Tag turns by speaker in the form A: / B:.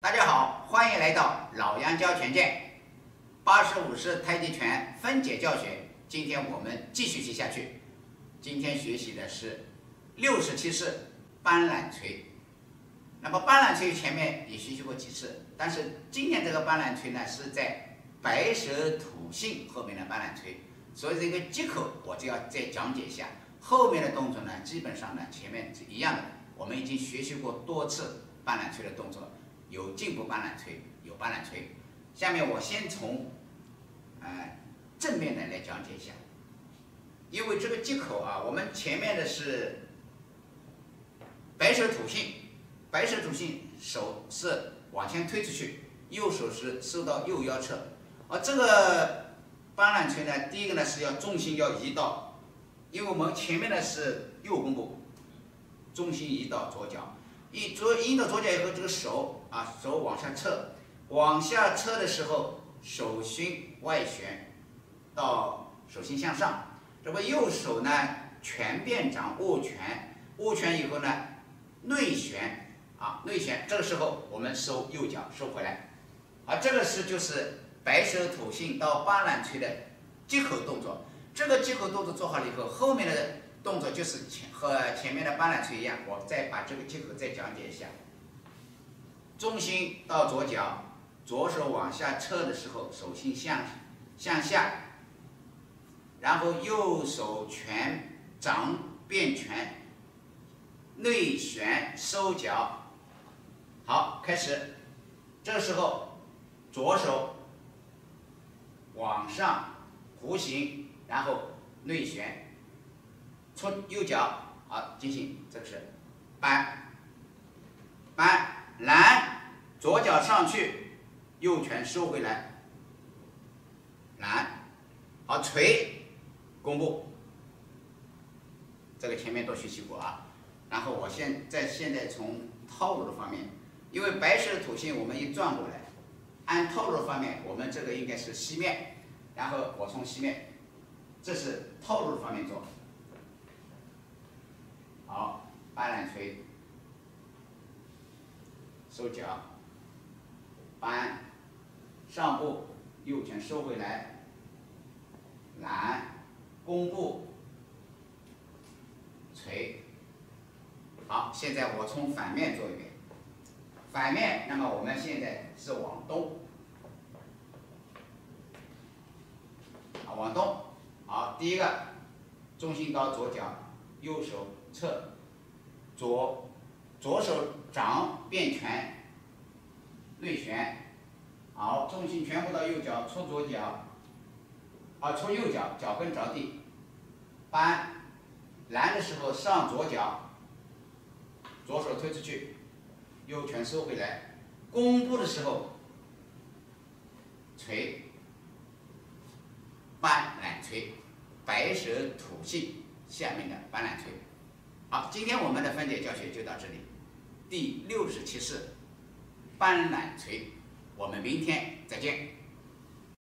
A: 大家好，欢迎来到老杨教拳剑85式太极拳分解教学。今天我们继续学下去。今天学习的是67式搬揽捶。那么搬揽捶前面也学习过几次，但是今天这个搬揽捶呢是在白蛇吐信后面的搬揽捶，所以这个接口我就要再讲解一下。后面的动作呢，基本上呢前面是一样的，我们已经学习过多次搬揽捶的动作。有进步搬揽捶，有搬揽捶。下面我先从正面的来讲解一下，因为这个接口啊，我们前面的是白蛇吐信，白蛇吐信手是往前推出去，右手是收到右腰侧。而这个搬揽捶呢，第一个呢是要重心要移到，因为我们前面的是右弓步，重心移到左脚。移到左脚以后，这个手往下撤，往下撤的时候，手心外旋到手心向上。这个右手呢，拳变掌握拳，握拳以后呢，内旋内旋。这个时候我们收右脚收回来。这个就是白蛇吐信到搬揽捶的接口动作。这个接口动作做好了以后，后面的动作就是和前面的搬揽捶一样，我再把这个接口再讲解一下。重心到左脚，左手往下撤的时候，手心向下，然后右手拳掌变拳，内旋收脚。好，开始。这个时候，左手往上弧形，然后内旋。出右脚，好，进行，这个是搬揽，左脚上去，右拳收回来，揽，好，捶，弓步，这个前面都学习过啊。然后我现在从套路的方面，因为白蛇吐信我们一转过来，按套路方面，我们这个应该是西面，然后我从西面，这是套路的方面做。好，搬揽捶，收脚，搬，上步，右拳收回来，揽，弓步，捶。好，现在我从反面做一遍。反面，那么我们现在是往东，往东。好，第一个，重心到左脚，右手撤，左手掌变拳，内旋，好，重心全部到右脚，出左脚，出右脚，脚跟着地，搬，揽的时候上左脚，左手推出去，右拳收回来，弓步的时候，捶，搬揽捶，白蛇吐信下面的搬揽捶。好，今天我们的分解教学就到这里。第67式搬揽捶，我们明天再见。